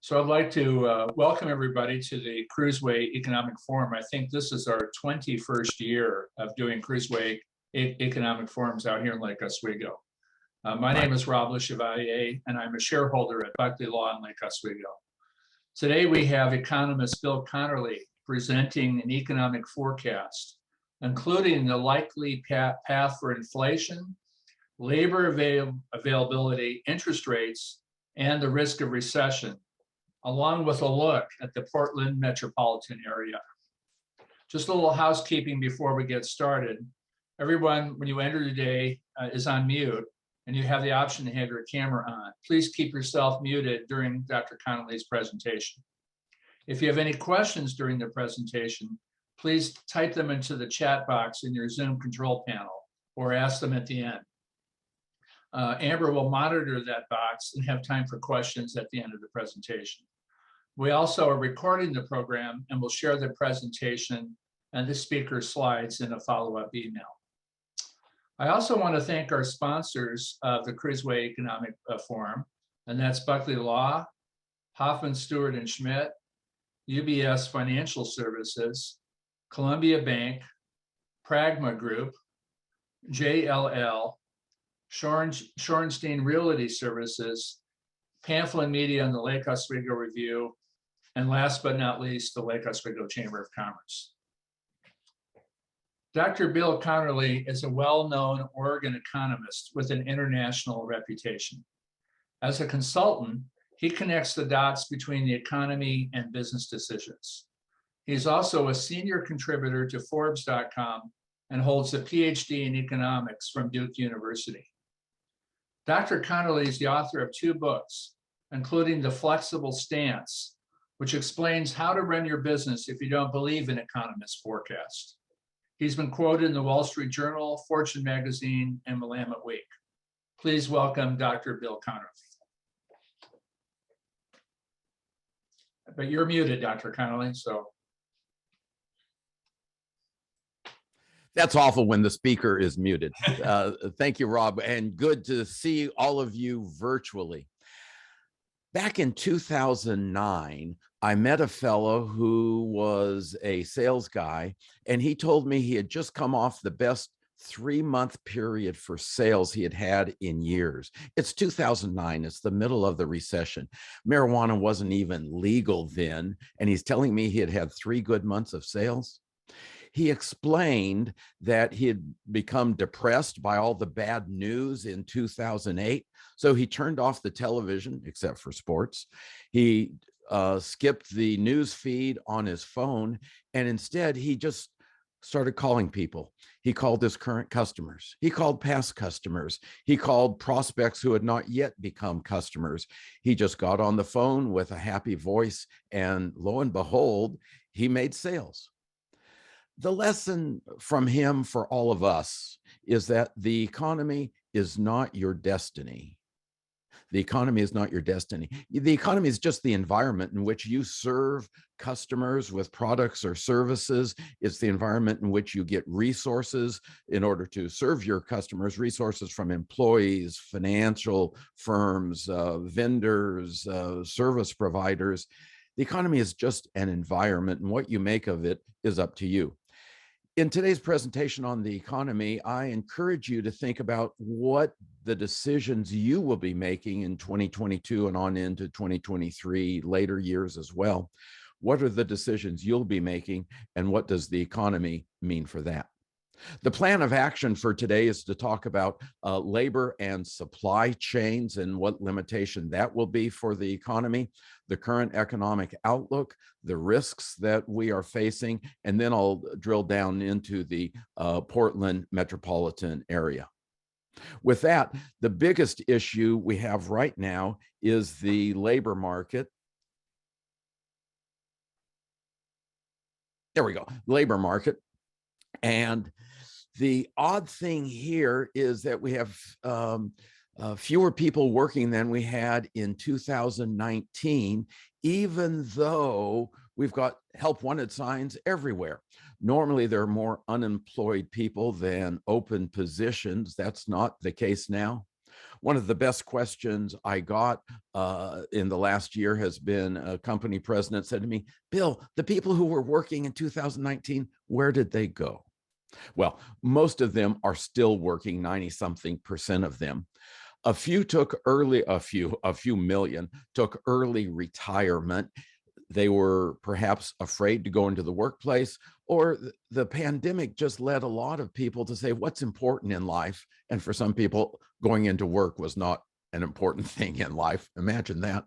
So I'd like to welcome everybody to the Kruse Economic Forum. I think this is our 21st year of doing Kruse Economic Forums out here in Lake Oswego. My name is Rob Le Chevalier, and I'm a shareholder at Buckley Law in Lake Oswego. Today we have economist Bill Conerly presenting an economic forecast, including the likely path for inflation, labor availability, interest rates, and the risk of recession, along with a look at the Portland metropolitan area. Just a little housekeeping before we get started. Everyone, when you enter today, is on mute, and you have the option to have your camera on. Please keep yourself muted during Dr. Conerly's presentation. If you have any questions during the presentation, please type them into the chat box in your Zoom control panel or ask them at the end. Amber will monitor that box and have time for questions at the end of the presentation. We also are recording the program and will share the presentation and the speaker's slides in a follow-up email. I also want to thank our sponsors of the Kruse Economic Forum, and that's Buckley Law, Hoffman, Stewart & Schmidt, UBS Financial Services, Columbia Bank, Pragma Group, JLL, Shorenstein Realty Services, Pamphlet Media and the Lake Oswego Review, and last but not least, the Lake Oswego Chamber of Commerce. Dr. Bill Conerly is a well-known Oregon economist with an international reputation. As a consultant, he connects the dots between the economy and business decisions. He's also a senior contributor to Forbes.com and holds a PhD in economics from Duke University. Dr. Conerly is the author of 2 books, including The Flexible Stance, which explains how to run your business if you don't believe in economists' forecasts. He's been quoted in the Wall Street Journal, Fortune Magazine, and Willamette Week. Please welcome Dr. Bill Conerly. But you're muted, Dr. Conerly, so. That's awful when the speaker is muted. Thank you, Rob, and good to see all of you virtually. Back in 2009, I met a fellow who was a sales guy, and he told me he had just come off the best 3-month period for sales he had had in years. It's 2009. It's the middle of the recession. Marijuana wasn't even legal then, and he's telling me he had had 3 good months of sales. He explained that he had become depressed by all the bad news in 2008. So he turned off the television, except for sports. He skipped the news feed on his phone, and instead he just started calling people. He called his current customers. He called past customers. He called prospects who had not yet become customers. He just got on the phone with a happy voice, and lo and behold, he made sales. The lesson from him for all of us is that the economy is not your destiny. The economy is not your destiny. The economy is just the environment in which you serve customers with products or services. It's the environment in which you get resources in order to serve your customers, resources from employees, financial firms, vendors, service providers. The economy is just an environment, and what you make of it is up to you. In today's presentation on the economy, I encourage you to think about what the decisions you will be making in 2022 and on into 2023, later years as well. What are the decisions you'll be making, and what does the economy mean for that? The plan of action for today is to talk about labor and supply chains and what limitation that will be for the economy, the current economic outlook, the risks that we are facing, and then I'll drill down into the Portland metropolitan area. With that, the biggest issue we have right now is the labor market. There we go, labor market. And the odd thing here is that we have fewer people working than we had in 2019, even though we've got help wanted signs everywhere. Normally, there are more unemployed people than open positions. That's not the case now. One of the best questions I got in the last year has been a company president said to me, Bill, the people who were working in 2019, where did they go? Well, most of them are still working, 90-something% of them. A few million took early retirement. They were perhaps afraid to go into the workplace, or the pandemic just led a lot of people to say what's important in life. And for some people, going into work was not an important thing in life. Imagine that.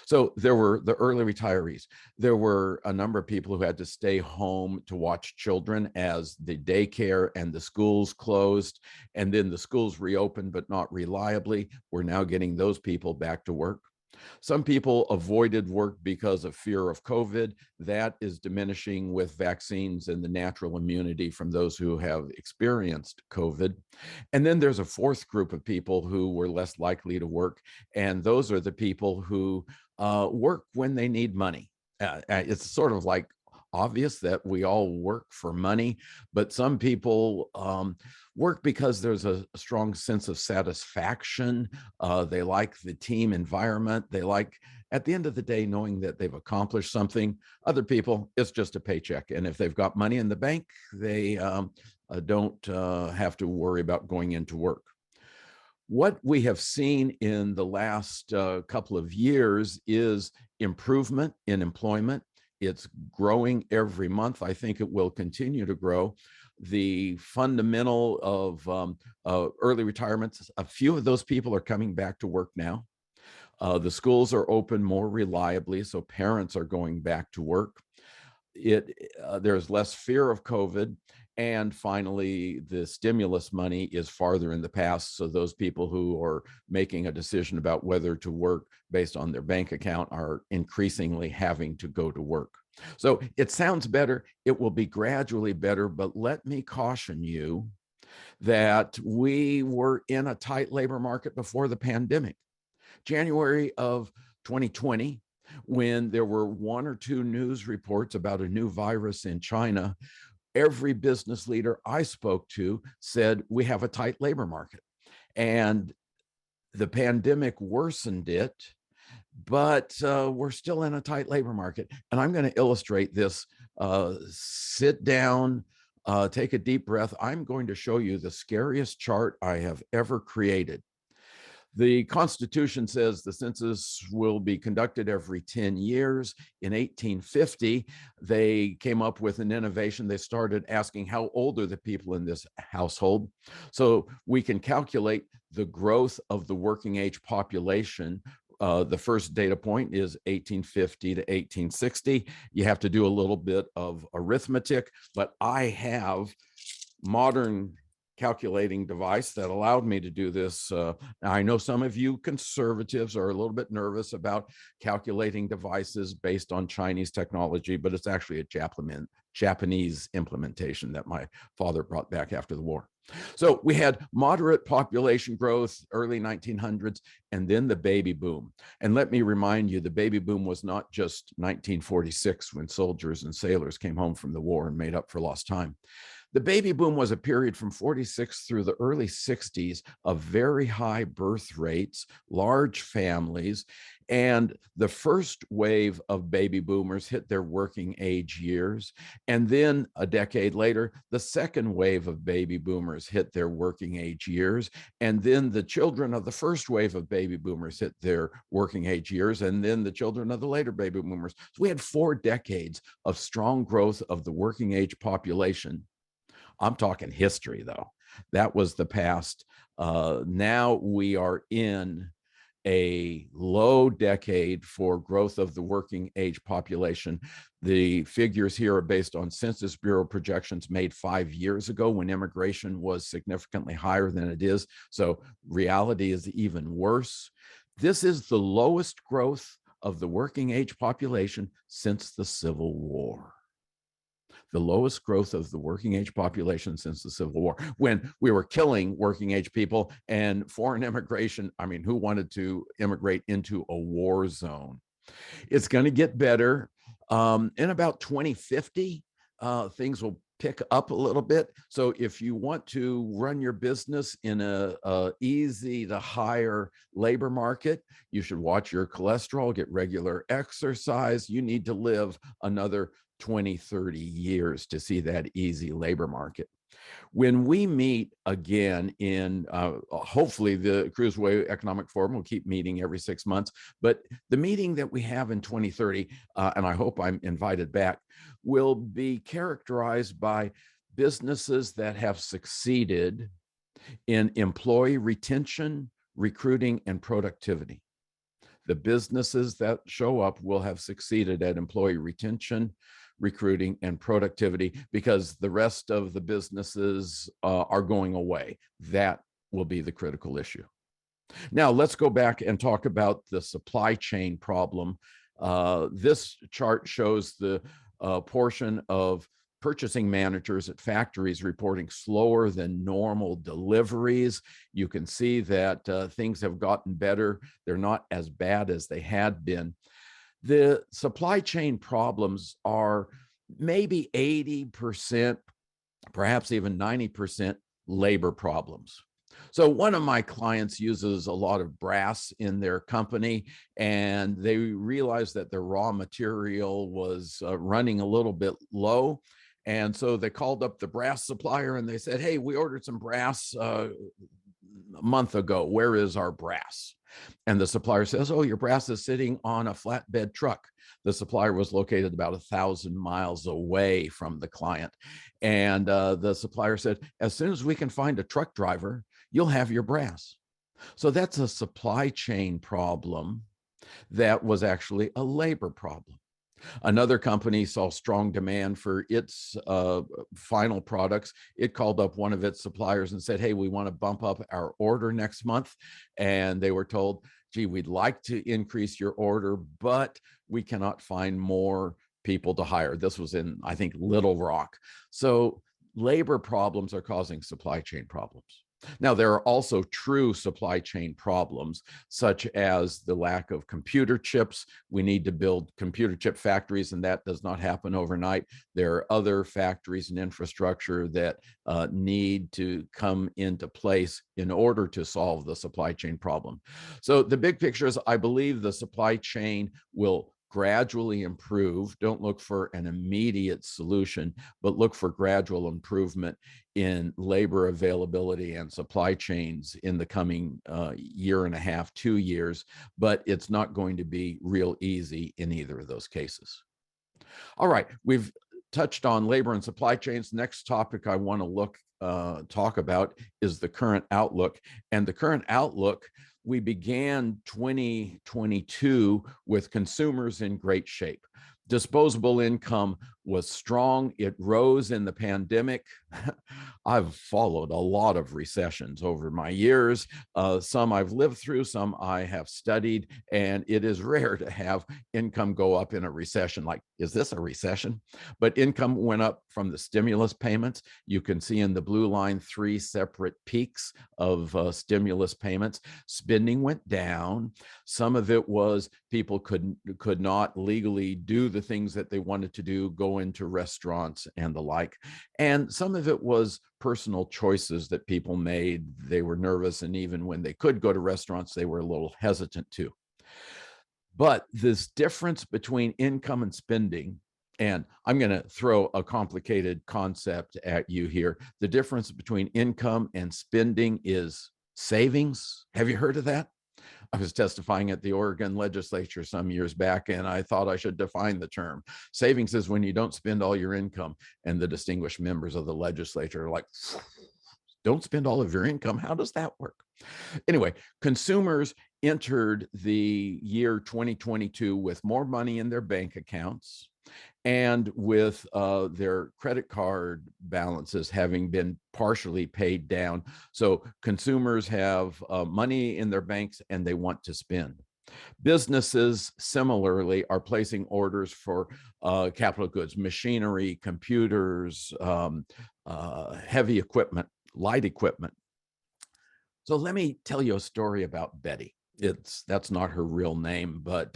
So there were the early retirees. There were a number of people who had to stay home to watch children as the daycare and the schools closed, and then the schools reopened, but not reliably. We're now getting those people back to work. Some people avoided work because of fear of COVID. That is diminishing with vaccines and the natural immunity from those who have experienced COVID. And then there's a fourth group of people who were less likely to work, and those are the people who work when they need money. It's sort of like obvious that we all work for money, but some people work because there's a strong sense of satisfaction. They like the team environment. They like, at the end of the day, knowing that they've accomplished something. Other people, it's just a paycheck. And if they've got money in the bank, they don't have to worry about going into work. What we have seen in the last couple of years is improvement in employment. It's growing every month. I think it will continue to grow. The fundamental of early retirements, a few of those people are coming back to work now. The schools are open more reliably, so parents are going back to work. There's less fear of COVID. And finally, the stimulus money is farther in the past. So those people who are making a decision about whether to work based on their bank account are increasingly having to go to work. So it sounds better. It will be gradually better. But let me caution you that we were in a tight labor market before the pandemic. January of 2020, when there were one or two news reports about a new virus in China, every business leader I spoke to said, we have a tight labor market. And the pandemic worsened it, but we're still in a tight labor market. And I'm going to illustrate this. Sit down, take a deep breath. I'm going to show you the scariest chart I have ever created. The Constitution says the census will be conducted every 10 years. In 1850, they came up with an innovation. They started asking how old are the people in this household. So we can calculate the growth of the working age population. The first data point is 1850 to 1860. You have to do a little bit of arithmetic, but I have modern calculating device that allowed me to do this. Now, I know some of you conservatives are a little bit nervous about calculating devices based on Chinese technology, but it's actually a Japanese implementation that my father brought back after the war. So we had moderate population growth, early 1900s, and then the baby boom. And let me remind you, the baby boom was not just 1946 when soldiers and sailors came home from the war and made up for lost time. The baby boom was a period from 46 through the early 60s of very high birth rates, large families, and the first wave of baby boomers hit their working age years. And then a decade later, the second wave of baby boomers hit their working age years. And then the children of the first wave of baby boomers hit their working age years. And then the children of the later baby boomers. So we had 4 decades of strong growth of the working age population. I'm talking history, though. That was the past. Now we are in a low decade for growth of the working age population. The figures here are based on Census Bureau projections made 5 years ago when immigration was significantly higher than it is. So reality is even worse. This is the lowest growth of the working age population since the Civil War. The lowest growth of the working age population since the Civil War, when we were killing working age people and foreign immigration. I mean, who wanted to immigrate into a war zone? It's going to get better. In about 2050, things will pick up a little bit. So if you want to run your business in a easy to hire labor market, you should watch your cholesterol, get regular exercise. You need to live another 20, 30 years to see that easy labor market. When we meet again in hopefully the Kruse Way Economic Forum will keep meeting every 6 months, but the meeting that we have in 2030, and I hope I'm invited back, will be characterized by businesses that have succeeded in employee retention, recruiting, and productivity. The businesses that show up will have succeeded at employee retention, recruiting, and productivity, because the rest of the businesses are going away. That will be the critical issue. Now, let's go back and talk about the supply chain problem. This chart shows the portion of purchasing managers at factories reporting slower than normal deliveries. You can see that things have gotten better. They're not as bad as they had been. The supply chain problems are maybe 80%, perhaps even 90% labor problems. So one of my clients uses a lot of brass in their company, and they realized that their raw material was running a little bit low. And so they called up the brass supplier and they said, hey, we ordered some brass a month ago. Where is our brass? And the supplier says, oh, your brass is sitting on a flatbed truck. The supplier was located about 1,000 miles away from the client. And the supplier said, as soon as we can find a truck driver, you'll have your brass. So that's a supply chain problem that was actually a labor problem. Another company saw strong demand for its final products. It called up one of its suppliers and said, hey, we want to bump up our order next month. And they were told, gee, we'd like to increase your order, but we cannot find more people to hire. This was in, I think, Little Rock. So labor problems are causing supply chain problems. Now, there are also true supply chain problems, such as the lack of computer chips. We need to build computer chip factories, and that does not happen overnight. There are other factories and infrastructure that need to come into place in order to solve the supply chain problem. So the big picture is, I believe the supply chain will gradually improve. Don't look for an immediate solution, but look for gradual improvement in labor availability and supply chains in the coming year and a half, 2 years, but it's not going to be real easy in either of those cases. All right, we've touched on labor and supply chains. Next topic I want to talk about is the current outlook. And the current outlook, we began 2022 with consumers in great shape. Disposable income was strong. It rose in the pandemic. I've followed a lot of recessions over my years. Some I've lived through, some I have studied, and it is rare to have income go up in a recession. Like, is this a recession? But income went up from the stimulus payments. You can see in the blue line 3 separate peaks of stimulus payments. Spending went down. Some of it was people could not legally do the things that they wanted to do, go into restaurants and the like. And some of it was personal choices that people made. They were nervous, and even when they could go to restaurants, they were a little hesitant to. But this difference between income and spending, and I'm going to throw a complicated concept at you here. The difference between income and spending is savings. Have you heard of that? I was testifying at the Oregon legislature some years back, and I thought I should define the term. Savings is when you don't spend all your income, and the distinguished members of the legislature are like, don't spend all of your income. How does that work? Anyway, consumers entered the year 2022 with more money in their bank accounts, and with their credit card balances having been partially paid down. So consumers have money in their banks and they want to spend. Businesses similarly are placing orders for capital goods, machinery, computers, heavy equipment, light equipment. So let me tell you a story about Betty. That's not her real name, but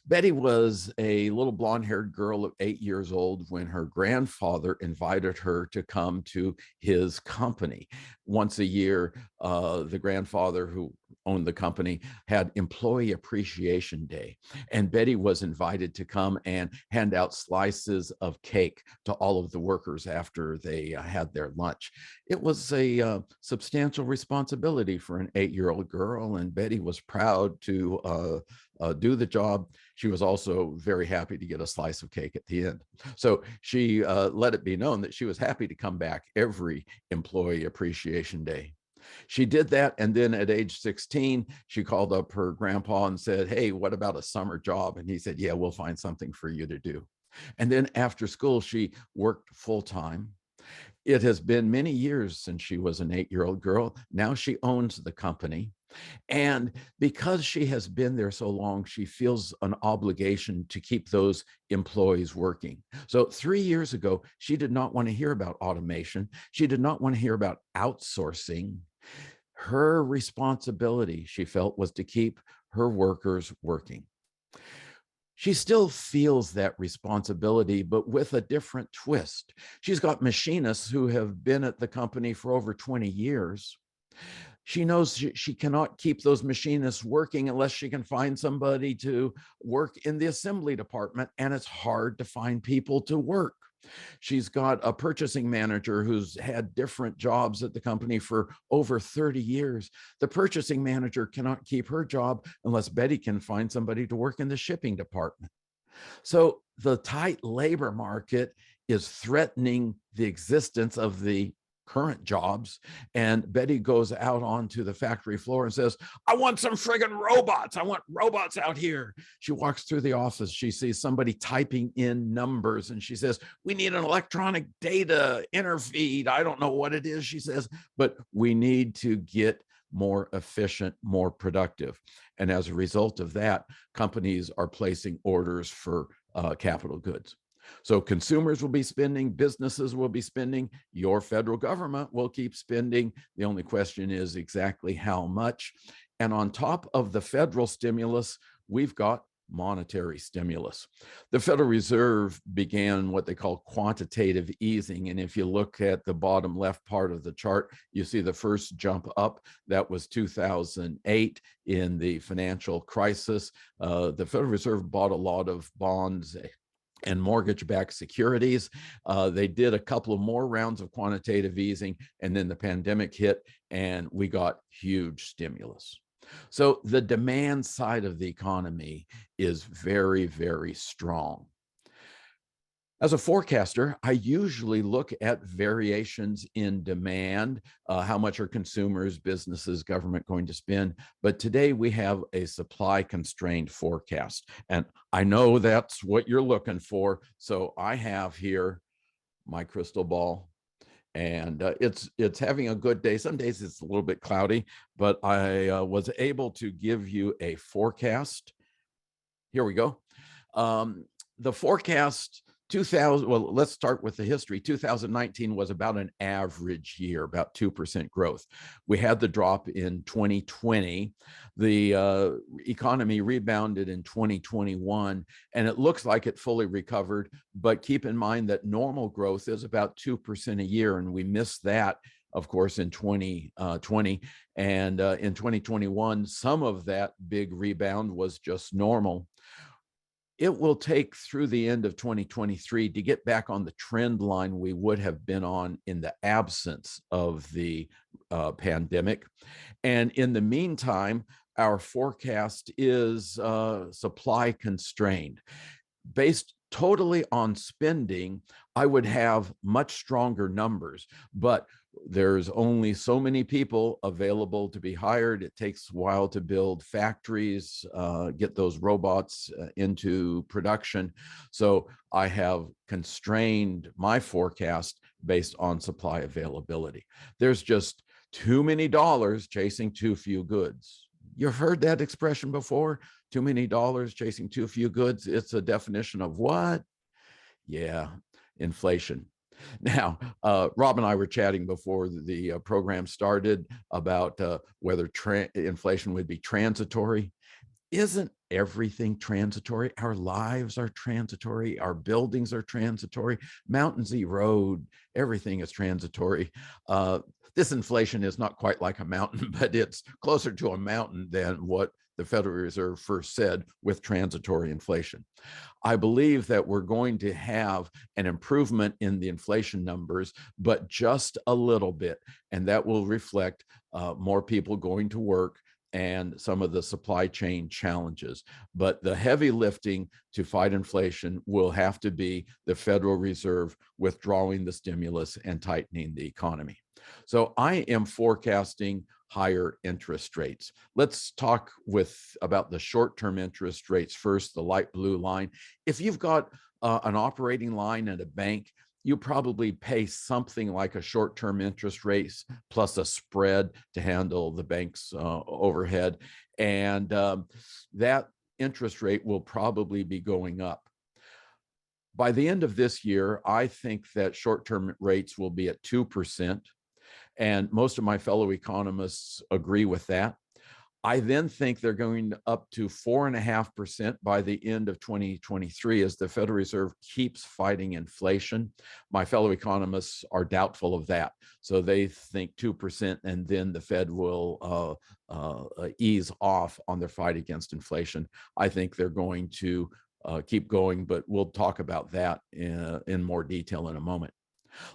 Betty was a little blonde-haired girl of 8 years old when her grandfather invited her to come to his company. Once a year, the grandfather who owned the company had Employee Appreciation Day, and Betty was invited to come and hand out slices of cake to all of the workers after they had their lunch. It was a substantial responsibility for an 8-year-old girl, and Betty was proud to do the job. She was also very happy to get a slice of cake at the end. So she let it be known that she was happy to come back every Employee Appreciation Day. She did that, and then at age 16, she called up her grandpa and said, "Hey, what about a summer job?" And he said, "Yeah, we'll find something for you to do." And then after school, she worked full-time. It has been many years since she was an 8-year-old girl. Now she owns the company. And because she has been there so long, she feels an obligation to keep those employees working. So 3 years ago, she did not want to hear about automation. She did not want to hear about outsourcing. Her responsibility, she felt, was to keep her workers working. She still feels that responsibility, but with a different twist. She's got machinists who have been at the company for over 20 years. She knows she cannot keep those machinists working unless she can find somebody to work in the assembly department, and it's hard to find people to work. She's got a purchasing manager who's had different jobs at the company for over 30 years. The purchasing manager cannot keep her job unless Betty can find somebody to work in the shipping department. So the tight labor market is threatening the existence of the current jobs. And Betty goes out onto the factory floor and says, "I want some friggin' robots. I want robots out here." She walks through the office. She sees somebody typing in numbers and she says, "We need an electronic data interfeed. I don't know what it is," she says, "but we need to get more efficient, more productive." And as a result of that, companies are placing orders for capital goods. So consumers will be spending, businesses will be spending, your federal government will keep spending. The only question is exactly how much. And on top of the federal stimulus, we've got monetary stimulus. The Federal Reserve began what they call quantitative easing. And if you look at the bottom left part of the chart, you see the first jump up. That was 2008 in the financial crisis. The Federal Reserve bought a lot of bonds and mortgage-backed securities. They did a couple of more rounds of quantitative easing, and then the pandemic hit, and we got huge stimulus. So the demand side of the economy is very, very strong. As a forecaster, I usually look at variations in demand, how much are consumers, businesses, government going to spend. But today we have a supply constrained forecast. And I know that's what you're looking for. So I have here my crystal ball. And it's having a good day. Some days it's a little bit cloudy, but I was able to give you a forecast. Here we go. The forecast 2000, well, let's start with the history. 2019 was about an average year, about 2% growth. We had the drop in 2020. The economy rebounded in 2021, and it looks like it fully recovered. But keep in mind that normal growth is about 2% a year, and we missed that, of course, in 2020. And in 2021, some of that big rebound was just normal. It will take through the end of 2023 to get back on the trend line we would have been on in the absence of the pandemic. And in the meantime, our forecast is supply constrained. Based totally on spending, I would have much stronger numbers, but there's only so many people available to be hired. It takes a while to build factories, get those robots into production. So I have constrained my forecast based on supply availability. There's just too many dollars chasing too few goods. You've heard that expression before? Too many dollars chasing too few goods. It's a definition of what? Yeah, inflation. Now, Rob and I were chatting before the program started about whether inflation would be transitory. isn't everything transitory? Our lives are transitory. Our buildings are transitory. Mountains erode. Everything is transitory. This inflation is not quite like a mountain, but it's closer to a mountain than what the Federal Reserve first said with transitory inflation. I believe that we're going to have an improvement in the inflation numbers, but just a little bit. And that will reflect more people going to work and some of the supply chain challenges. But the heavy lifting to fight inflation will have to be the Federal Reserve withdrawing the stimulus and tightening the economy. So I am forecasting higher interest rates. Let's talk about the short-term interest rates first, the light blue line. If you've got an operating line at a bank, you probably pay something like a short-term interest rate plus a spread to handle the bank's overhead. And that interest rate will probably be going up. By the end of this year, I think that short-term rates will be at 2%. And most of my fellow economists agree with that. I then think they're going up to 4.5% by the end of 2023 as the Federal Reserve keeps fighting inflation. My fellow economists are doubtful of that. So they think 2% and then the Fed will ease off on their fight against inflation. I think they're going to keep going, but we'll talk about that in more detail in a moment.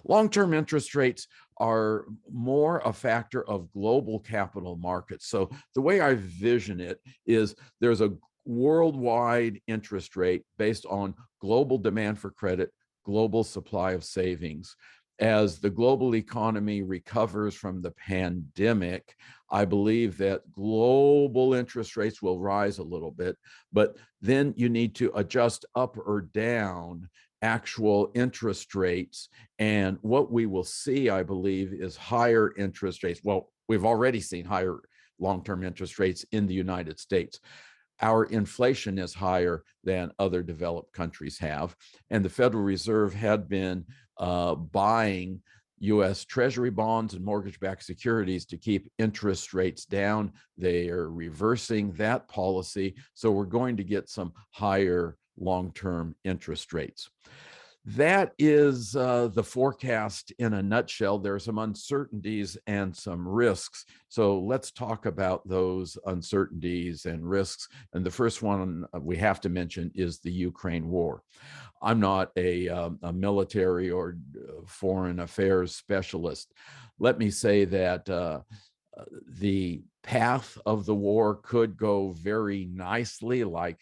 Long-term interest rates are more a factor of global capital markets. So the way I vision it is there's a worldwide interest rate based on global demand for credit, global supply of savings. As the global economy recovers from the pandemic, I believe that global interest rates will rise a little bit, but then you need to adjust up or down actual interest rates. And what we will see, I believe, is higher interest rates. Well, we've already seen higher long-term interest rates in the United States. Our inflation is higher than other developed countries have. And the Federal Reserve had been buying US Treasury bonds and mortgage-backed securities to keep interest rates down. They are reversing that policy. So we're going to get some higher long-term interest rates. That is the forecast in a nutshell. There are some uncertainties and some risks. So let's talk about those uncertainties and risks. And the first one we have to mention is the Ukraine war. I'm not a military or foreign affairs specialist. Let me say that the path of the war could go very nicely, like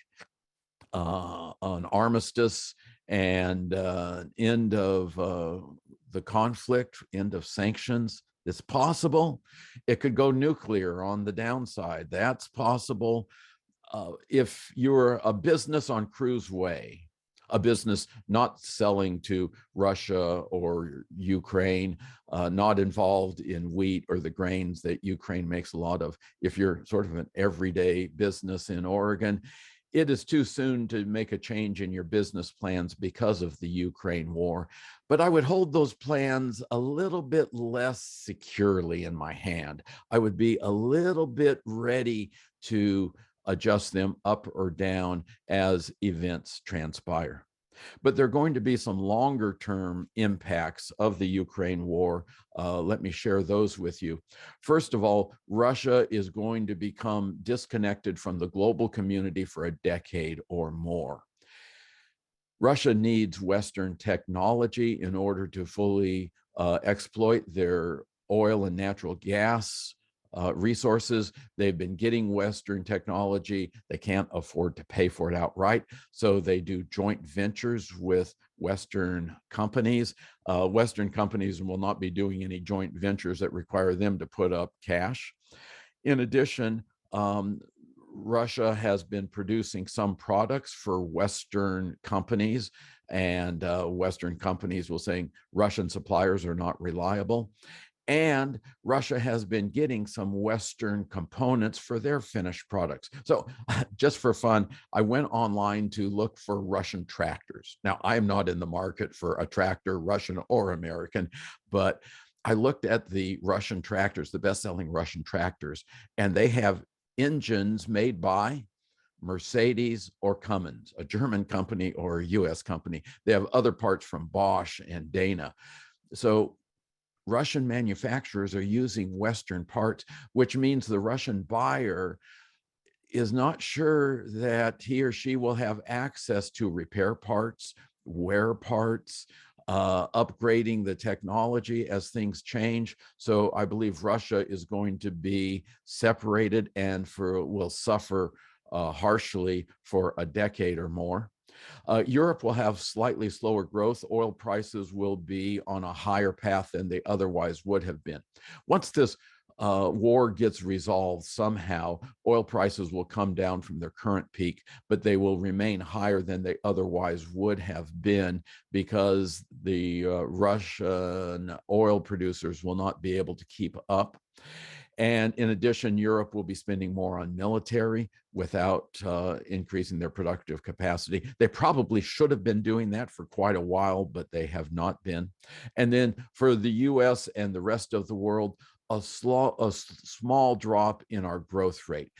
an armistice and end of the conflict, end of sanctions. It's possible. It could go nuclear on the downside. That's possible. If you're a business on Kruse Way, a business not selling to Russia or Ukraine, not involved in wheat or the grains that Ukraine makes a lot of, if you're sort of an everyday business in Oregon, it is too soon to make a change in your business plans because of the Ukraine war. But I would hold those plans a little bit less securely in my hand. I would be a little bit ready to adjust them up or down as events transpire. But there are going to be some longer term impacts of the Ukraine war. Let me share those with you. First of all, Russia is going to become disconnected from the global community for a decade or more. Russia needs Western technology in order to fully exploit their oil and natural gas resources. They've been getting Western technology. They can't afford to pay for it outright. So they do joint ventures with Western companies. Western companies will not be doing any joint ventures that require them to put up cash. In addition, Russia has been producing some products for Western companies, and Western companies will say Russian suppliers are not reliable. And Russia has been getting some Western components for their finished products. So just for fun, I went online to look for Russian tractors. Now, I am not in the market for a tractor, Russian or American, but I looked at the Russian tractors, the best-selling Russian tractors, and they have engines made by Mercedes or Cummins, a German company or a US company. They have other parts from Bosch and Dana. So Russian manufacturers are using Western parts, which means the Russian buyer is not sure that he or she will have access to repair parts, wear parts, upgrading the technology as things change. So I believe Russia is going to be separated and will suffer harshly for a decade or more. Europe will have slightly slower growth. Oil prices will be on a higher path than they otherwise would have been. Once this war gets resolved somehow, oil prices will come down from their current peak, but they will remain higher than they otherwise would have been because the Russian oil producers will not be able to keep up. And in addition, Europe will be spending more on military without increasing their productive capacity. They probably should have been doing that for quite a while, but they have not been. And then for the US and the rest of the world, a small drop in our growth rate.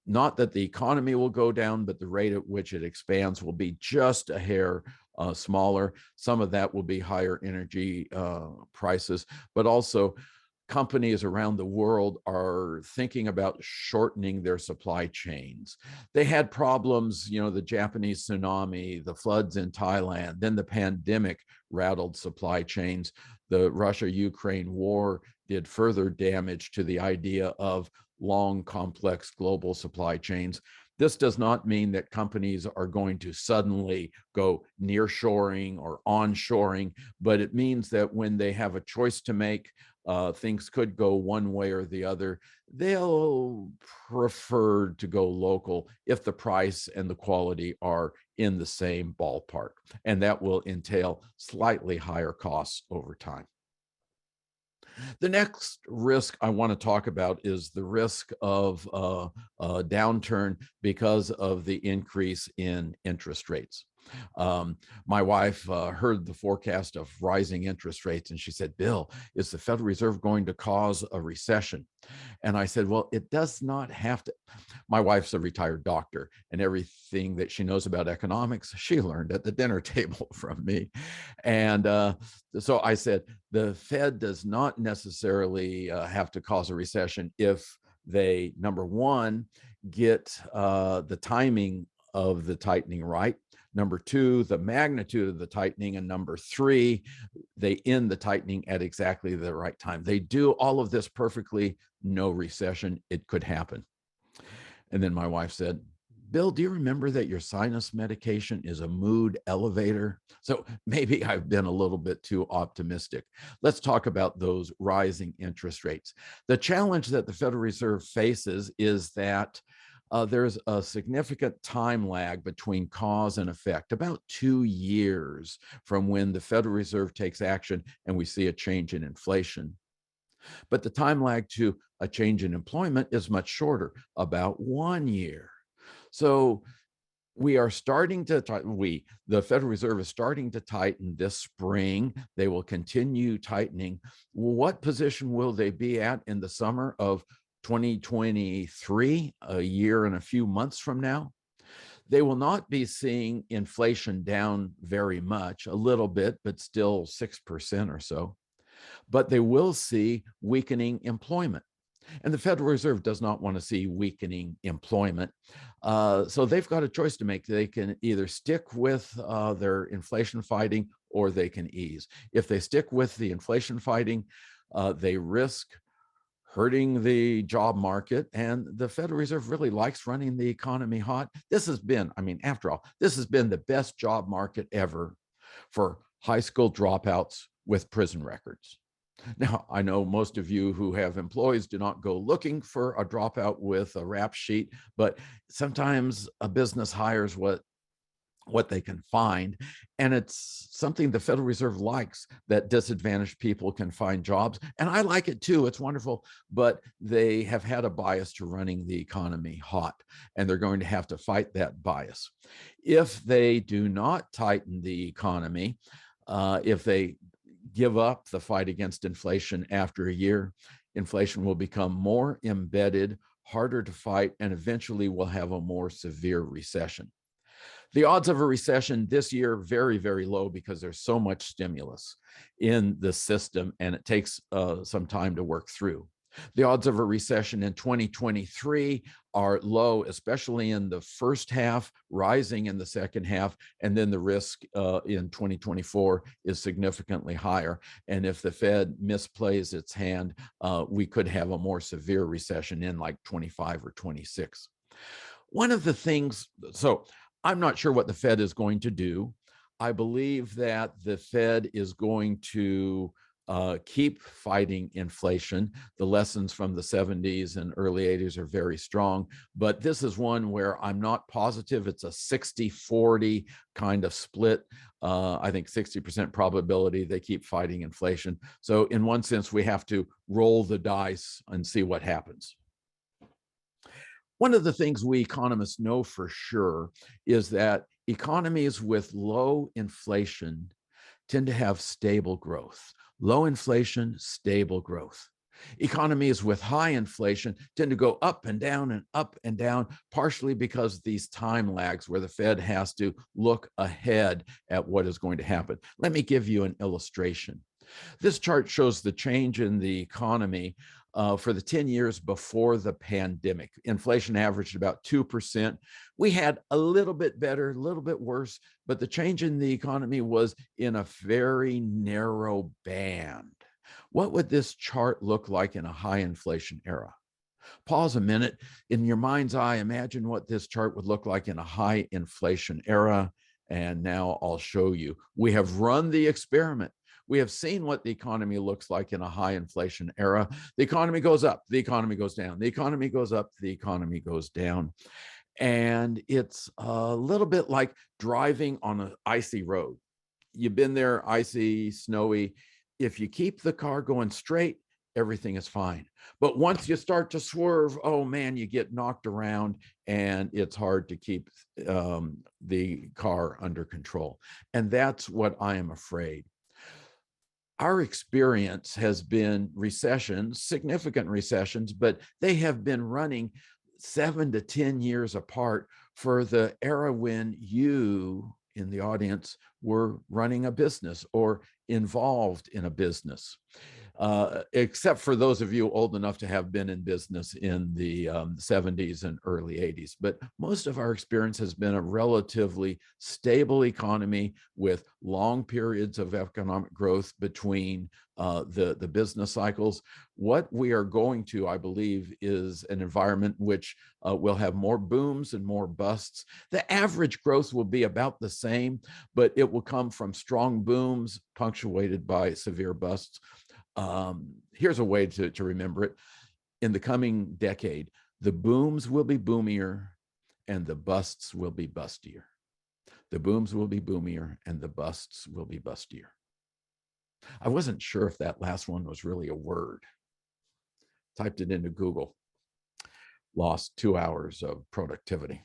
Not that the economy will go down, but the rate at which it expands will be just a hair smaller. Some of that will be higher energy prices, but also companies around the world are thinking about shortening their supply chains. They had problems, the Japanese tsunami, the floods in Thailand, then the pandemic rattled supply chains. The Russia-Ukraine war did further damage to the idea of long, complex global supply chains. This does not mean that companies are going to suddenly go nearshoring or onshoring, but it means that when they have a choice to make, things could go one way or the other. They'll prefer to go local if the price and the quality are in the same ballpark, and that will entail slightly higher costs over time. The next risk I want to talk about is the risk of a downturn because of the increase in interest rates. My wife heard the forecast of rising interest rates, and she said, "Bill, is the Federal Reserve going to cause a recession?" And I said, "Well, it does not have to." My wife's a retired doctor, and everything that she knows about economics, she learned at the dinner table from me. And so I said, the Fed does not necessarily have to cause a recession if they, number one, get the timing of the tightening right. Number two, the magnitude of the tightening. And number three, they end the tightening at exactly the right time. They do all of this perfectly, no recession. It could happen. And then my wife said, "Bill, do you remember that your sinus medication is a mood elevator?" So maybe I've been a little bit too optimistic. Let's talk about those rising interest rates. The challenge that the Federal Reserve faces is that there's a significant time lag between cause and effect, about 2 years from when the Federal Reserve takes action and we see a change in inflation. But the time lag to a change in employment is much shorter, about 1 year. So we are starting to, the Federal Reserve is starting to tighten this spring. They will continue tightening. What position will they be at in the summer of 2023, a year and a few months from now? They will not be seeing inflation down very much, a little bit, but still 6% or so. But they will see weakening employment. And the Federal Reserve does not want to see weakening employment. So they've got a choice to make. They can either stick with their inflation fighting or they can ease. If they stick with the inflation fighting, they risk hurting the job market. And the Federal Reserve really likes running the economy hot. This has been, after all, this has been the best job market ever for high school dropouts with prison records. Now, I know most of you who have employees do not go looking for a dropout with a rap sheet, but sometimes a business hires what they can find. And it's something the Federal Reserve likes, that disadvantaged people can find jobs. And I like it too, it's wonderful, but they have had a bias to running the economy hot, and they're going to have to fight that bias. If they do not tighten the economy, if they give up the fight against inflation after a year, inflation will become more embedded, harder to fight, and eventually we'll have a more severe recession. The odds of a recession this year, very, very low because there's so much stimulus in the system and it takes some time to work through. The odds of a recession in 2023 are low, especially in the first half, rising in the second half, and then the risk in 2024 is significantly higher. And if the Fed misplays its hand, we could have a more severe recession in like 25 or 26. One of the things, so I'm not sure what the Fed is going to do. I believe that the Fed is going to keep fighting inflation. The lessons from the 70s and early 80s are very strong, but this is one where I'm not positive. It's a 60-40 kind of split. I think 60% probability they keep fighting inflation. So in one sense, we have to roll the dice and see what happens. One of the things we economists know for sure is that economies with low inflation tend to have stable growth. Low inflation, stable growth. Economies with high inflation tend to go up and down, partially because of these time lags where the Fed has to look ahead at what is going to happen. Let me give you an illustration. This chart shows the change in the economy for the 10 years before the pandemic. Inflation averaged about 2%. We had a little bit better, a little bit worse, but the change in the economy was in a very narrow band. What would this chart look like in a high inflation era? Pause a minute. In your mind's eye, imagine what this chart would look like in a high inflation era. And now I'll show you. We have run the experiment. We have seen what the economy looks like in a high inflation era. The economy goes up, the economy goes down, the economy goes up, the economy goes down. And it's a little bit like driving on an icy road. You've been there, icy, snowy. If you keep the car going straight, everything is fine. But once you start to swerve, oh man, you get knocked around and it's hard to keep the car under control. And that's what I am afraid. Our experience has been recessions, significant recessions, but they have been running 7 to 10 years apart for the era when you in the audience were running a business or involved in a business. Except for those of you old enough to have been in business in the 70s and early 80s. But most of our experience has been a relatively stable economy with long periods of economic growth between the business cycles. What we are going to, I believe, is an environment which will have more booms and more busts. The average growth will be about the same, but it will come from strong booms punctuated by severe busts. Here's a way to remember it. In the coming decade, the booms will be boomier and the busts will be bustier. The booms will be boomier and the busts will be bustier. I wasn't sure if that last one was really a word. Typed it into Google. Lost 2 hours of productivity.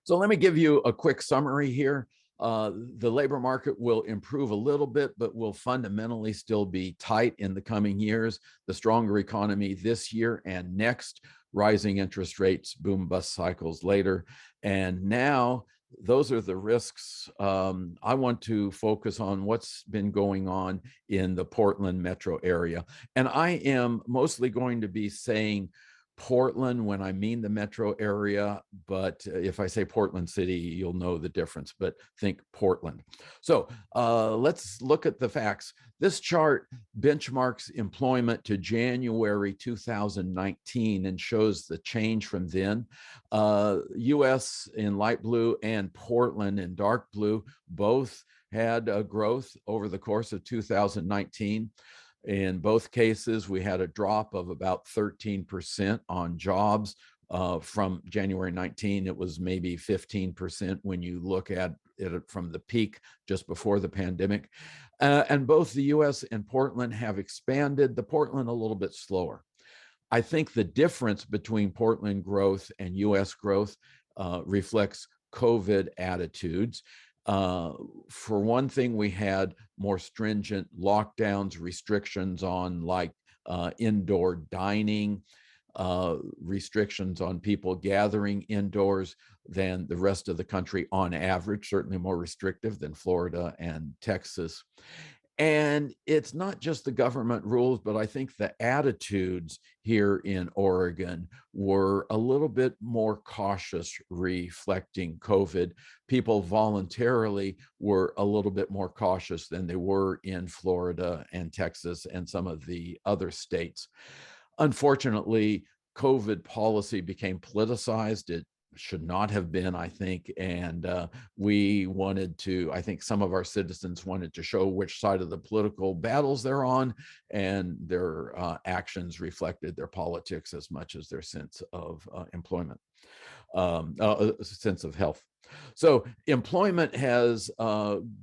So let me give you a quick summary here. The labor market will improve a little bit, but will fundamentally still be tight in the coming years. The stronger economy this year and next, rising interest rates, boom bust cycles later. And now those are the risks. I want to focus on what's been going on in the Portland metro area. And I am mostly going to be saying Portland when I mean the metro area, but if I say Portland City, you'll know the difference, but think Portland. So let's look at the facts. This chart benchmarks employment to January 2019 and shows the change from then. US in light blue and Portland in dark blue both had a growth over the course of 2019. In both cases, we had a drop of about 13% on jobs. From January 19, it was maybe 15% when you look at it from the peak just before the pandemic. And both the US and Portland have expanded, the Portland a little bit slower. I think the difference between Portland growth and US growth reflects COVID attitudes. For one thing, we had more stringent lockdowns, restrictions on like indoor dining. restrictions on people gathering indoors than the rest of the country on average, certainly more restrictive than Florida and Texas. And it's not just the government rules, but I think the attitudes here in Oregon were a little bit more cautious reflecting COVID. People voluntarily were a little bit more cautious than they were in Florida and Texas and some of the other states. Unfortunately, COVID policy became politicized. It should not have been, I think. And we wanted to, I think some of our citizens wanted to show which side of the political battles they're on, and their actions reflected their politics as much as their sense of employment, sense of health. So employment has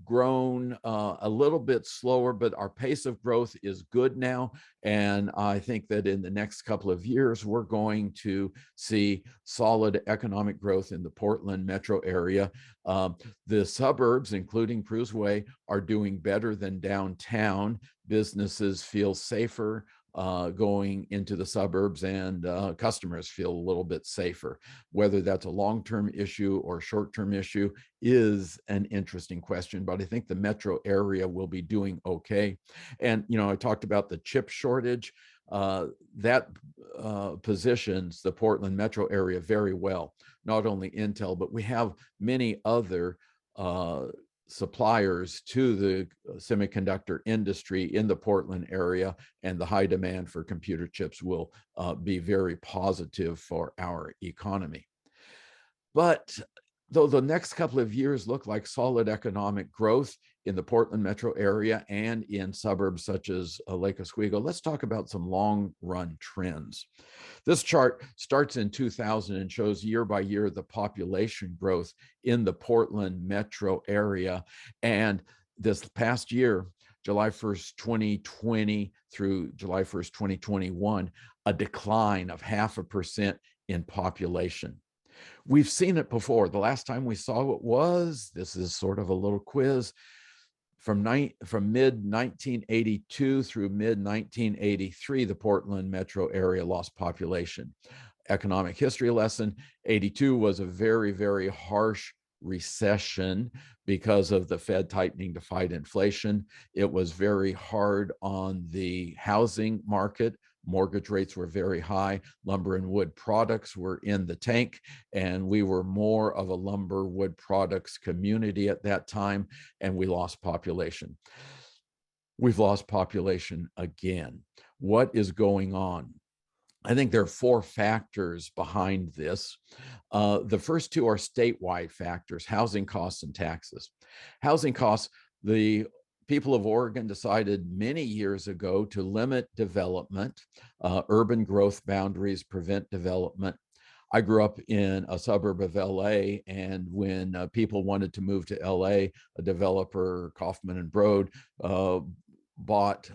grown a little bit slower, but our pace of growth is good now. And I think that in the next couple of years, we're going to see solid economic growth in the Portland metro area. The suburbs, including Kruse, are doing better than downtown. Businesses feel safer going into the suburbs, and customers feel a little bit safer. Whether that's a long-term issue or short-term issue is an interesting question, but I think the metro area will be doing okay. And, you know, I talked about the chip shortage. That positions the Portland metro area very well, not only Intel, but we have many other suppliers to the semiconductor industry in the Portland area, and the high demand for computer chips will be very positive for our economy. But though the next couple of years look like solid economic growth in the Portland metro area and in suburbs such as Lake Oswego, let's talk about some long-run trends. This chart starts in 2000 and shows year by year the population growth in the Portland metro area. And this past year, July 1st, 2020 through July 1st, 2021, a decline of 0.5% in population. We've seen it before. The last time we saw it was, this is sort of a little quiz, from mid-1982 through mid-1983, the Portland metro area lost population. Economic history lesson, 82 was a very, very harsh recession because of the Fed tightening to fight inflation. It was very hard on the housing market. Mortgage rates were very high. Lumber and wood products were in the tank, and we were more of a lumber wood products community at that time, and we lost population. We've lost population again. What is going on? I think there are 4 factors behind this. The first 2 are statewide factors: housing costs and taxes. Housing costs, the people of Oregon decided many years ago to limit development, urban growth boundaries prevent development. I grew up in a suburb of LA, and when people wanted to move to LA, a developer, Kaufman and Broad, bought,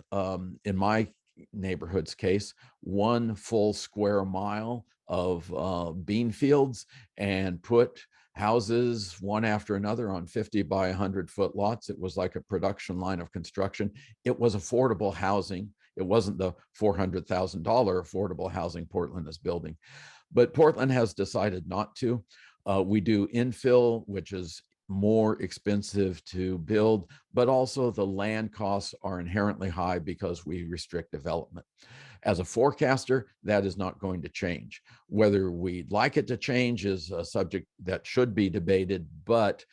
in my neighborhood's case, 1 full square mile of bean fields and put houses one after another on 50 by 100-foot lots. It was like a production line of construction. It was affordable housing. It wasn't the $400,000 affordable housing Portland is building. But Portland has decided not to. We do infill, which is more expensive to build, but also the land costs are inherently high because we restrict development. As a forecaster, that is not going to change. Whether we'd like it to change is a subject that should be debated, but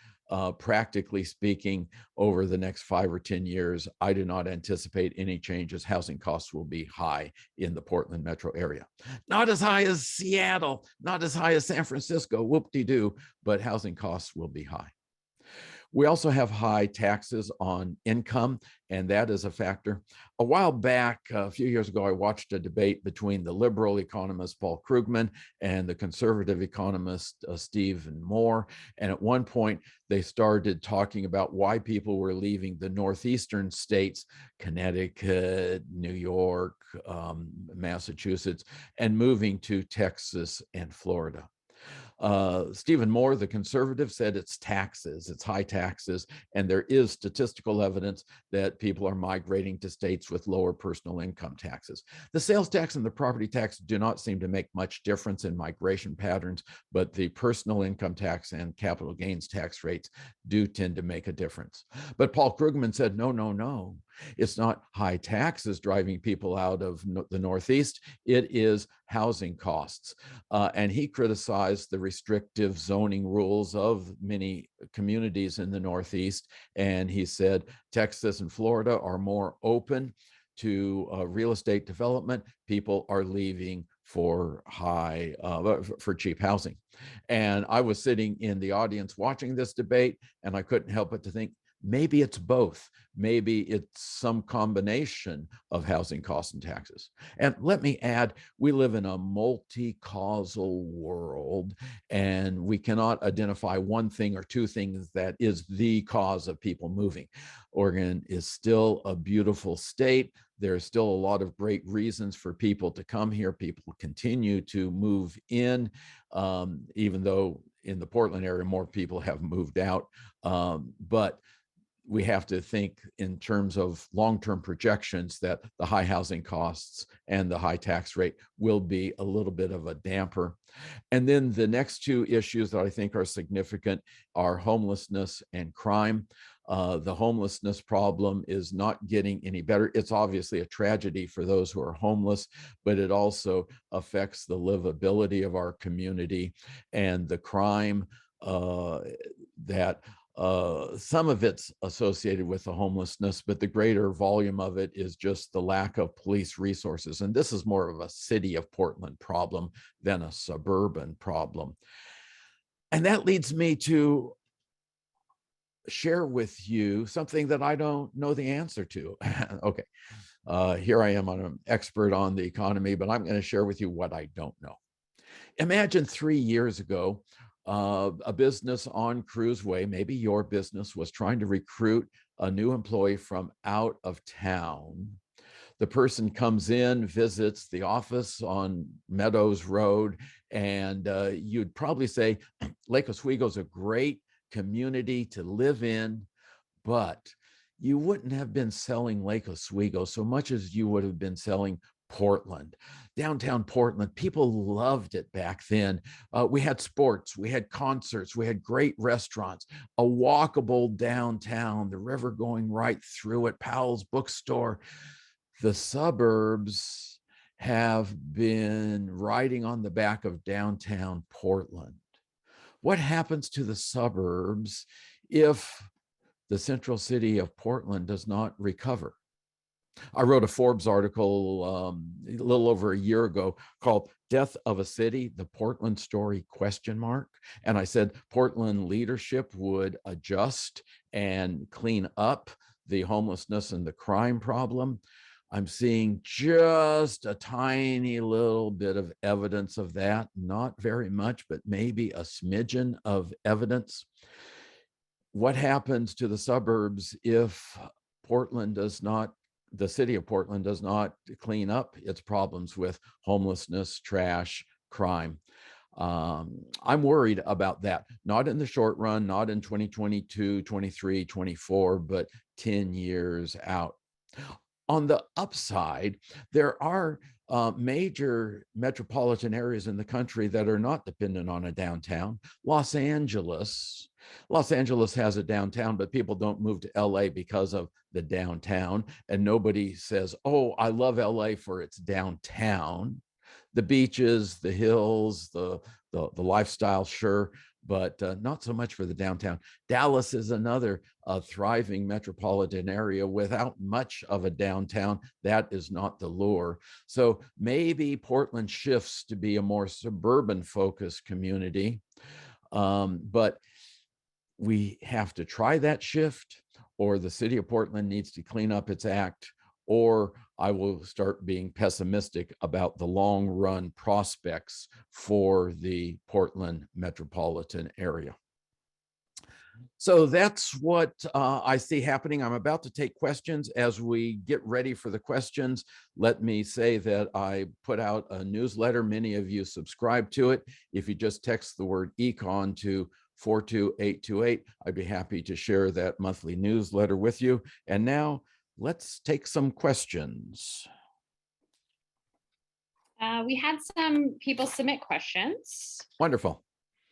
practically speaking, over the next 5 or 10 years, I do not anticipate any changes. Housing costs will be high in the Portland metro area. Not as high as Seattle, not as high as San Francisco, whoop-de-doo, but housing costs will be high. We also have high taxes on income, and that is a factor. A while back, a few years ago, I watched a debate between the liberal economist Paul Krugman and the conservative economist Stephen Moore. And at one point, they started talking about why people were leaving the northeastern states, Connecticut, New York, Massachusetts, and moving to Texas and Florida. Stephen Moore, the conservative, said it's taxes, it's high taxes, and there is statistical evidence that people are migrating to states with lower personal income taxes. The sales tax and the property tax do not seem to make much difference in migration patterns, but the personal income tax and capital gains tax rates do tend to make a difference. But Paul Krugman said, no, no, no. It's not high taxes driving people out of the Northeast. It is housing costs. And he criticized the restrictive zoning rules of many communities in the Northeast. And he said Texas and Florida are more open to real estate development. People are leaving for cheap housing. And I was sitting in the audience watching this debate, and I couldn't help but to think, maybe it's both. Maybe it's some combination of housing costs and taxes. And let me add, we live in a multi-causal world, and we cannot identify one thing or two things that is the cause of people moving. Oregon is still a beautiful state. There's still a lot of great reasons for people to come here. People continue to move in, even though in the Portland area, more people have moved out. But we have to think in terms of long-term projections that the high housing costs and the high tax rate will be a little bit of a damper. And then the next two issues that I think are significant are homelessness and crime. The homelessness problem is not getting any better. It's obviously a tragedy for those who are homeless, but it also affects the livability of our community, and the crime that some of it's associated with the homelessness, but the greater volume of it is just the lack of police resources. And this is more of a city of Portland problem than a suburban problem. And that leads me to share with you something that I don't know the answer to. Okay, here I am, I'm an expert on the economy, but I'm going to share with you what I don't know. Imagine 3 years ago, a business on Kruse Way, maybe your business, was trying to recruit a new employee from out of town. The person comes in, visits the office on Meadows Road, and you'd probably say, Lake Oswego is a great community to live in, but you wouldn't have been selling Lake Oswego so much as you would have been selling Portland. Downtown Portland, people loved it back then. We had sports, we had concerts, we had great restaurants, a walkable downtown, the river going right through it, Powell's bookstore. The suburbs have been riding on the back of downtown Portland. What happens to the suburbs if the central city of Portland does not recover? I wrote a Forbes article a little over a year ago called Death of a City, the Portland Story ? And I said Portland leadership would adjust and clean up the homelessness and the crime problem. I'm seeing just a tiny little bit of evidence of that, not very much, but maybe a smidgen of evidence. What happens to the suburbs if the city of Portland does not clean up its problems with homelessness, trash, crime? I'm worried about that, not in the short run, not in 2022, 23, 24, but 10 years out. On the upside, there are major metropolitan areas in the country that are not dependent on a downtown. Los Angeles has a downtown, but people don't move to LA because of the downtown. And nobody says, oh, I love LA for its downtown. The beaches, the hills, the lifestyle, sure, but not so much for the downtown. Dallas is another thriving metropolitan area without much of a downtown. That is not the lure. So maybe Portland shifts to be a more suburban focused community, but we have to try that shift, or the city of Portland needs to clean up its act, or I will start being pessimistic about the long run prospects for the Portland metropolitan area. So that's what I see happening. I'm about to take questions. As we get ready for the questions, let me say that I put out a newsletter. Many of you subscribe to it. If you just text the word econ to 42828, I'd be happy to share that monthly newsletter with you. And now let's take some questions. We had some people submit questions. Wonderful.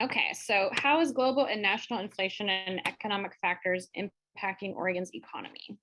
Okay, so how is global and national inflation and economic factors impacting Oregon's economy?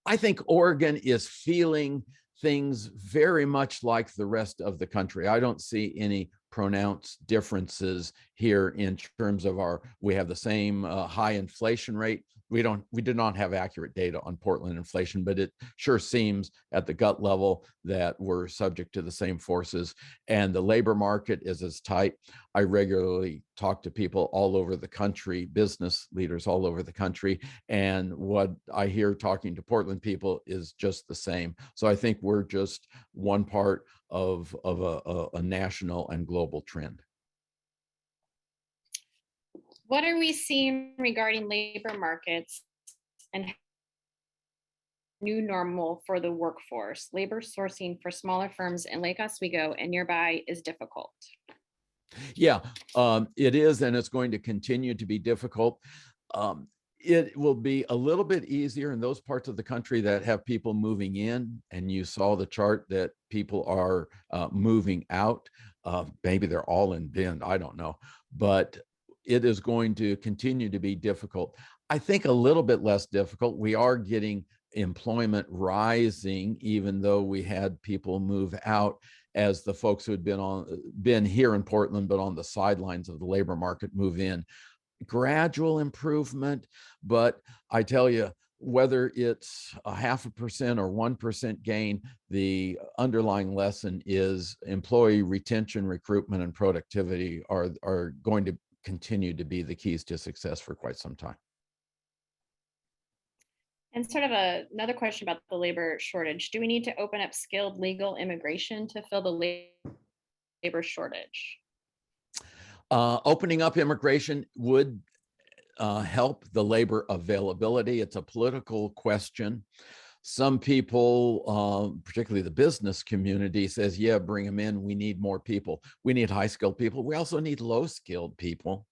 I think Oregon is feeling things very much like the rest of the country. I don't see any pronounced differences here in terms of we have the same high inflation rate. We do not have accurate data on Portland inflation, but it sure seems at the gut level that we're subject to the same forces. And the labor market is as tight. I regularly talk to people all over the country, business leaders all over the country, and what I hear talking to Portland people is just the same. So I think we're just one part of a national and global trend. What are we seeing regarding labor markets and new normal for the workforce? Labor sourcing for smaller firms in Lake Oswego and nearby is difficult. Yeah, it is, and it's going to continue to be difficult. It will be a little bit easier in those parts of the country that have people moving in, and you saw the chart that people are moving out. Maybe they're all in Bend, I don't know, but it is going to continue to be difficult. I think a little bit less difficult. We are getting employment rising, even though we had people move out, as the folks who had been here in Portland but on the sidelines of the labor market move in. Gradual improvement, but I tell you, whether it's 0.5% or 1% gain, the underlying lesson is employee retention, recruitment, and productivity are going to continue to be the keys to success for quite some time. And sort of another question about the labor shortage. Do we need to open up skilled legal immigration to fill the labor shortage? Opening up immigration would help the labor availability. It's a political question. Some people, particularly the business community, says, yeah, bring them in. We need more people. We need high-skilled people. We also need low-skilled people.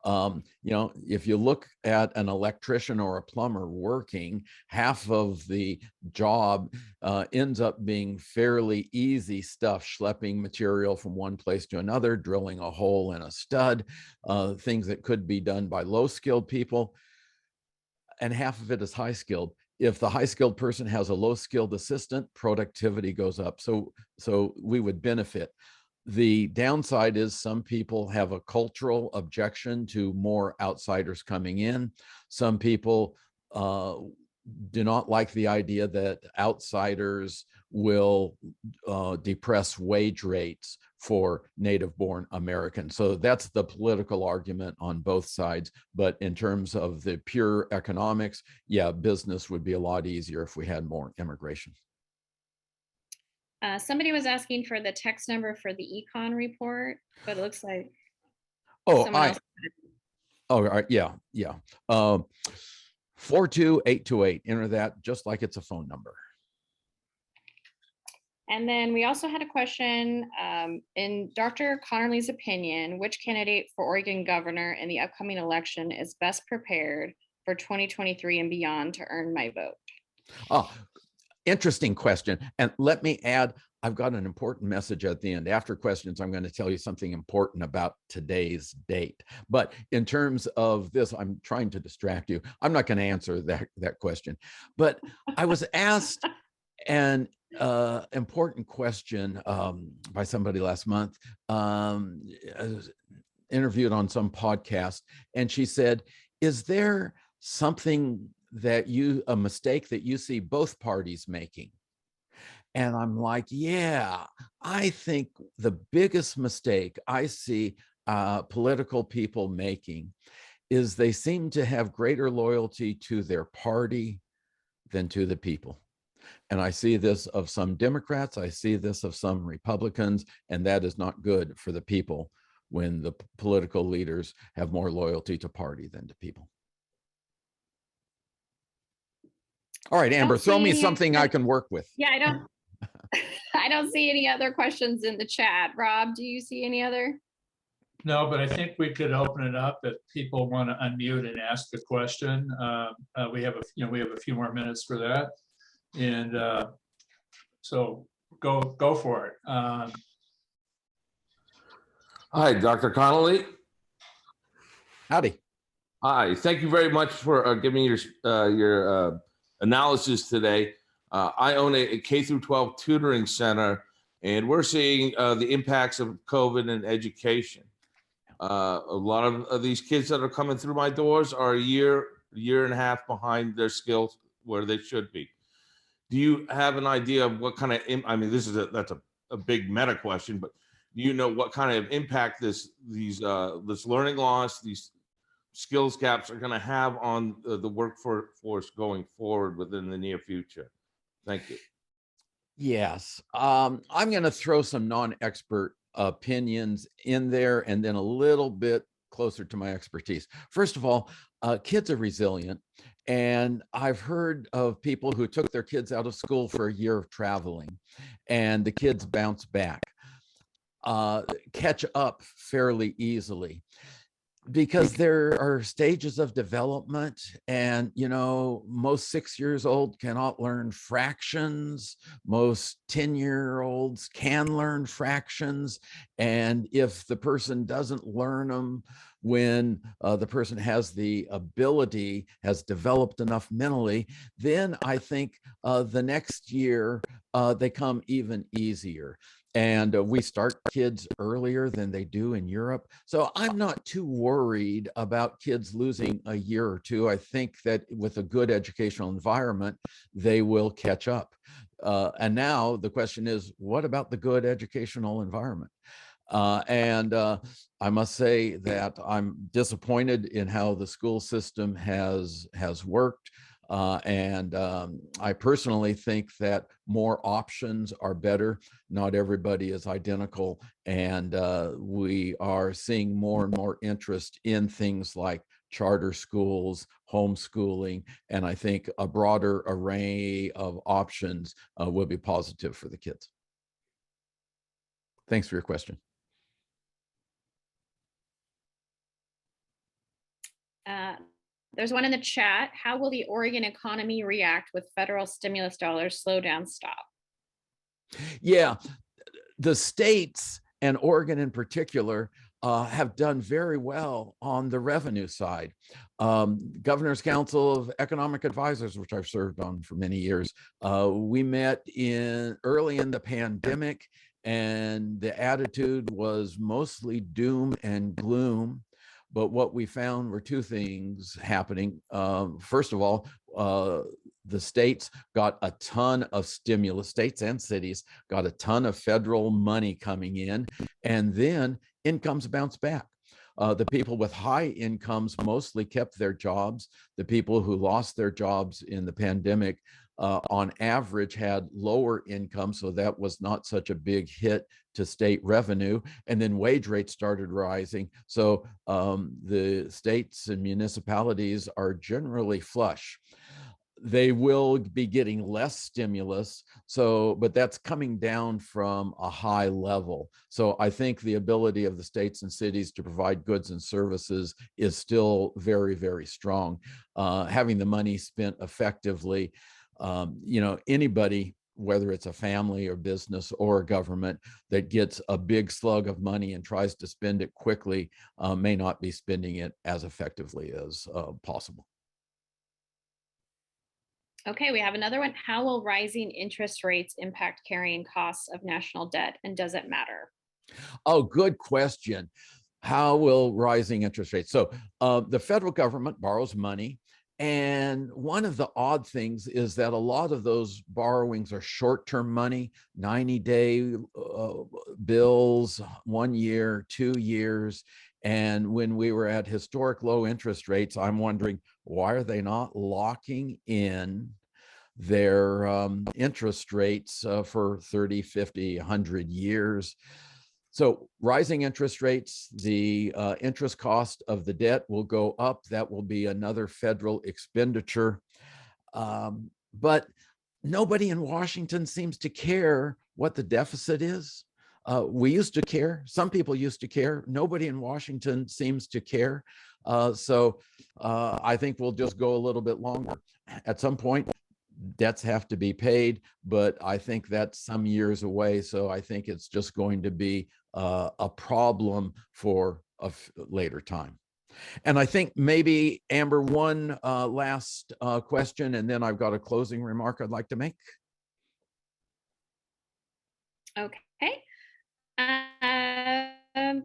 If you look at an electrician or a plumber working, half of the job ends up being fairly easy stuff, schlepping material from one place to another, drilling a hole in a stud, things that could be done by low-skilled people, and half of it is high-skilled. If the high-skilled person has a low-skilled assistant, productivity goes up. So we would benefit. The downside is some people have a cultural objection to more outsiders coming in. Some people do not like the idea that outsiders will depress wage rates for native-born Americans. So that's the political argument on both sides. But in terms of the pure economics, yeah, business would be a lot easier if we had more immigration. Somebody was asking for the text number for the econ report, but it looks like all right, yeah. 42828, enter that just like it's a phone number. And then we also had a question, in Dr. Conerly's opinion, which candidate for Oregon governor in the upcoming election is best prepared for 2023 and beyond to earn my vote? Oh, interesting question. And let me add, I've got an important message at the end. After questions, I'm going to tell you something important about today's date. But in terms of this, I'm trying to distract you. I'm not going to answer that question. But I was asked an important question by somebody last month, interviewed on some podcast, and she said, is there something a mistake that you see both parties making? And I'm like, yeah, I think the biggest mistake I see political people making is they seem to have greater loyalty to their party than to the people. And I see this of some Democrats, I see this of some Republicans, and that is not good for the people when the political leaders have more loyalty to party than to people. All right, Amber, throw me something I can work with. Yeah, I don't see any other questions in the chat. Rob, do you see any other? No, but I think we could open it up if people want to unmute and ask the question. We have a few more minutes for that, and so go for it. Hi, Dr. Conerly. Howdy. Hi, thank you very much for giving your analysis today. I own a K through 12 tutoring center, and we're seeing the impacts of COVID in education. A lot of these kids that are coming through my doors are a year and a half behind their skills where they should be. Do you have an idea of what kind of, I mean, that's a big meta question, but do you know what kind of impact this learning loss, these skills gaps are going to have on the workforce going forward within the near future? Thank you. Yes, I'm going to throw some non-expert opinions in there and then a little bit closer to my expertise. First of all, kids are resilient. And I've heard of people who took their kids out of school for a year of traveling and the kids bounce back, catch up fairly easily. Because there are stages of development, and most 6-year-olds cannot learn fractions. Most 10-year-olds can learn fractions, and if the person doesn't learn them when the person has the ability, has developed enough mentally, then I think the next year they come even easier. And we start kids earlier than they do in Europe. So I'm not too worried about kids losing a year or two. I think that with a good educational environment, they will catch up. And now the question is, what about the good educational environment? I must say that I'm disappointed in how the school system has worked. I personally think that more options are better. Not everybody is identical. And we are seeing more and more interest in things like charter schools, homeschooling, and I think a broader array of options will be positive for the kids. Thanks for your question. There's one in the chat. How will the Oregon economy react with federal stimulus dollars slow down, stop? Yeah, the states and Oregon in particular have done very well on the revenue side. Governor's Council of Economic Advisors, which I've served on for many years, we met early in the pandemic, and the attitude was mostly doom and gloom. But what we found were two things happening. First of all, the states got a ton of stimulus, states and cities got a ton of federal money coming in, and then incomes bounced back. The people with high incomes mostly kept their jobs. The people who lost their jobs in the pandemic on average had lower income, so that was not such a big hit to state revenue. And then wage rates started rising. So the states and municipalities are generally flush. They will be getting less stimulus, but that's coming down from a high level. So I think the ability of the states and cities to provide goods and services is still very, very strong. Having the money spent effectively, anybody, whether it's a family or business or a government that gets a big slug of money and tries to spend it quickly may not be spending it as effectively as possible. Okay, we have another one. How will rising interest rates impact carrying costs of national debt, and does it matter? Oh, good question. How will rising interest rates? So the federal government borrows money. And one of the odd things is that a lot of those borrowings are short-term money, 90-day bills, 1 year, 2 years. And when we were at historic low interest rates, I'm wondering, why are they not locking in their interest rates for 30, 50, 100 years? So rising interest rates, the interest cost of the debt will go up. That will be another federal expenditure. But nobody in Washington seems to care what the deficit is. We used to care. Some people used to care. Nobody in Washington seems to care. So I think we'll just go a little bit longer. At some point, debts have to be paid, but I think that's some years away. So I think it's just going to be a problem for a later time. And I think maybe, Amber, one last question, and then I've got a closing remark I'd like to make. Okay.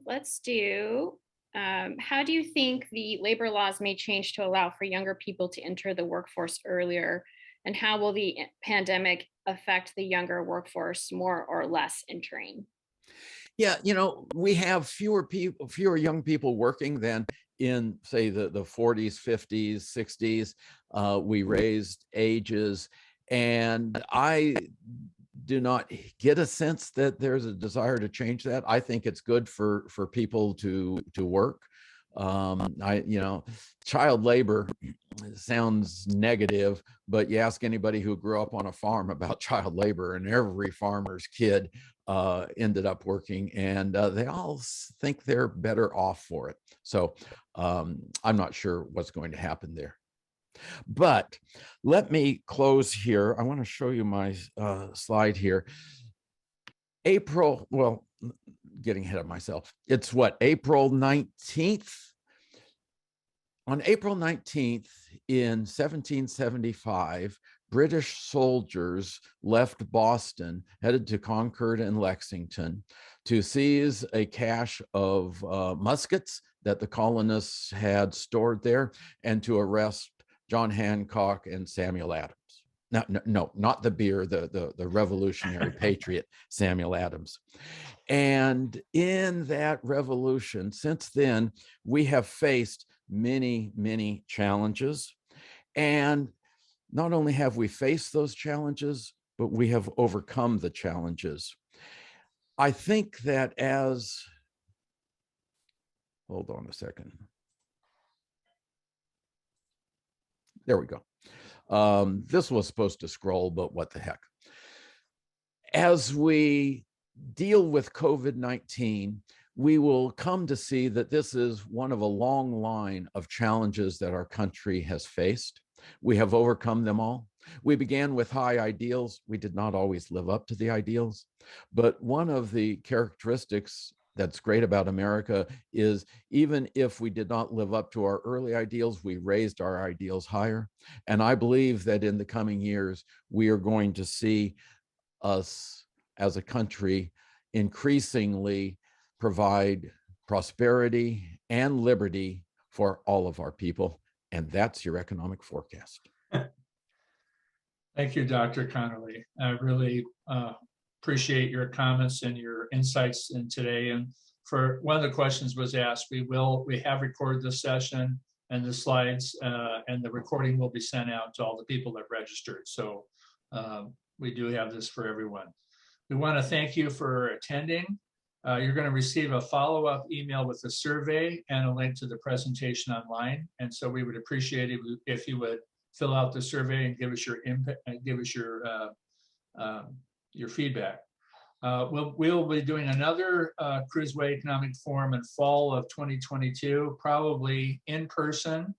Let's do, how do you think the labor laws may change to allow for younger people to enter the workforce earlier? And how will the pandemic affect the younger workforce more or less entering? Yeah, you know, we have fewer young people working than in, say, the 40s, 50s, 60s. We raised ages, and I do not get a sense that there's a desire to change that. I think it's good for people to work. Child labor sounds negative, but you ask anybody who grew up on a farm about child labor, and every farmer's kid ended up working, and they all think they're better off for it. So I'm not sure what's going to happen there. But let me close here. I want to show you my slide here. Getting ahead of myself. It's what, April 19th? On April 19th in 1775, British soldiers left Boston, headed to Concord and Lexington to seize a cache of muskets that the colonists had stored there, and to arrest John Hancock and Samuel Adams. No, not the beer, the revolutionary patriot, Samuel Adams. And in that revolution, since then, we have faced many, many challenges. And not only have we faced those challenges, but we have overcome the challenges. I think that hold on a second. There we go. This was supposed to scroll, but what the heck. As we deal with COVID-19, we will come to see that this is one of a long line of challenges that our country has faced. We have overcome them all. We began with high ideals. We did not always live up to the ideals, but one of the characteristics that's great about America is, even if we did not live up to our early ideals, we raised our ideals higher. And I believe that in the coming years, we are going to see us as a country increasingly provide prosperity and liberty for all of our people. And that's your economic forecast. Thank you, Dr. Conerly. I really appreciate your comments and your insights in today. And for one of the questions was asked, we have recorded this session, and the slides and the recording will be sent out to all the people that registered. So we do have this for everyone. We want to thank you for attending. You're going to receive a follow-up email with a survey and a link to the presentation online. And so we would appreciate it if you would fill out the survey and give us your input and give us your feedback. We'll be doing another Kruse Economic Forum in fall of 2022, probably in person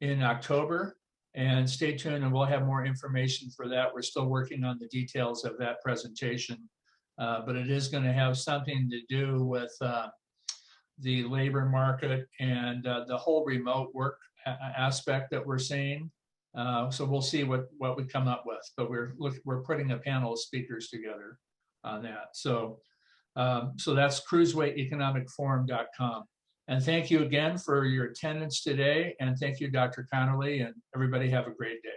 in October. And stay tuned, and we'll have more information for that. We're still working on the details of that presentation, but it is going to have something to do with the labor market and the whole remote work aspect that we're seeing. So we'll see what we come up with, but we're putting a panel of speakers together on that. So that's CruseWayEconomicForum.com. And thank you again for your attendance today. And thank you, Dr. Conerly, and everybody have a great day.